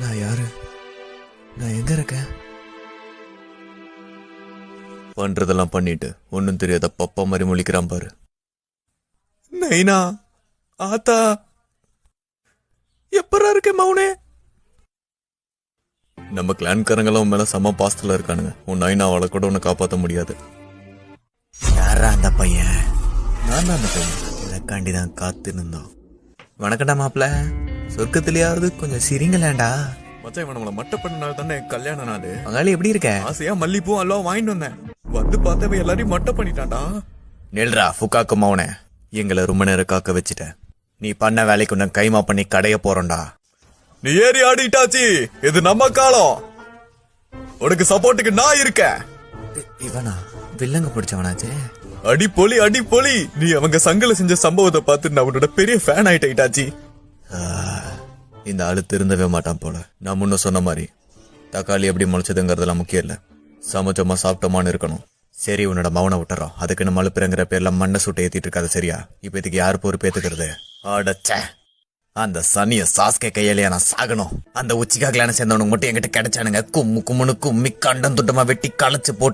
நான் யாரு? நான் எங்க இருக்கேன்? பண்றதெல்லாம் பண்ணிட்டு ஒன்னும் தெரியாத பப்பா மாதிரி முழிக்கிறான் பாரு. நைனா, ஆத்தா, எப்பரா இருக்க மௌனே? நம்ம கிளான்காரங்களும் மேல செம பாஸ்டல இருக்கானுங்க. உன் நைனாவால கூட உன்னை காப்பாற்ற முடியாது. யாரா அந்த பையன்? நான் தான் அந்த பையன். எனக்காண்டிதான் காத்து இருந்தோம். வணக்கடா மாப்பிள்ள. சொர்க்கத்திலேயாவது கொஞ்சம் சிரிங்களாண்டா. மச்சான், இவன் நம்மள மட்ட பண்ணனால தானே கல்யாண நாள். மகாளி எப்படி இருக்க? ஆசையா மல்லிப்பூ எல்லாம் வாங்கிட்டு வந்தேன். வந்து பார்த்தவன் எல்லாரையும் மட்ட பண்ணிட்டான்டா. நெல்ரா ஃபுக்காக்கு மௌனே, எங்களை ரொம்ப நேரம் காக்க வச்சுட்ட. நீ பண்ண வேலைக்கு உன்ன கைமா பண்ணி கடைய போறோம்டா. நீ ஏறி ஆடிட்டாச்சி, இது நம்ம காலம். உனக்கு சப்போர்ட்டுக்கு நான் இருக்கேன். இவனா வில்லங்க பிடிச்சவனாச்சே. அடி பொலி அடி பொலி. நீ அவங்க சங்கல செஞ்ச சம்பவத்தை பார்த்து நான் உன்னோட பெரிய ஃபேன் ஆயிட்டாச்சி. இந்த ஆளு திருந்தவே மாட்டான் போல. நான் முன்ன சொன்ன மாதிரி தக்காளி எப்படி முளைச்சதுங்கிறதெல்லாம் முக்கியம் இல்ல, சமைச்சோமா சாப்பிட்டோமான்னு இருக்கணும். சரி, உன்னோட மௌனை விட்டுறோம். அதுக்குன்னு மழுப்புறங்கிற பேர்ல மண்ணை சுட்ட ஏத்திட்டு இருக்காது, சரியா? இப்ப இதுக்கு யாரு பொறுப்பேத்துக்கிறது? அடச்ச, அந்த சனிய சாஸ்கே கையிலேயே நான் சாகணும். அந்த உச்சிக்கா கிளான சேர்ந்தவனுக்கு மட்டும் என்கிட்ட கிடைச்சானுங்க. கும்முன்னு கும்மி கண்டம் துட்டமா வெட்டி களைச்சு போட்டு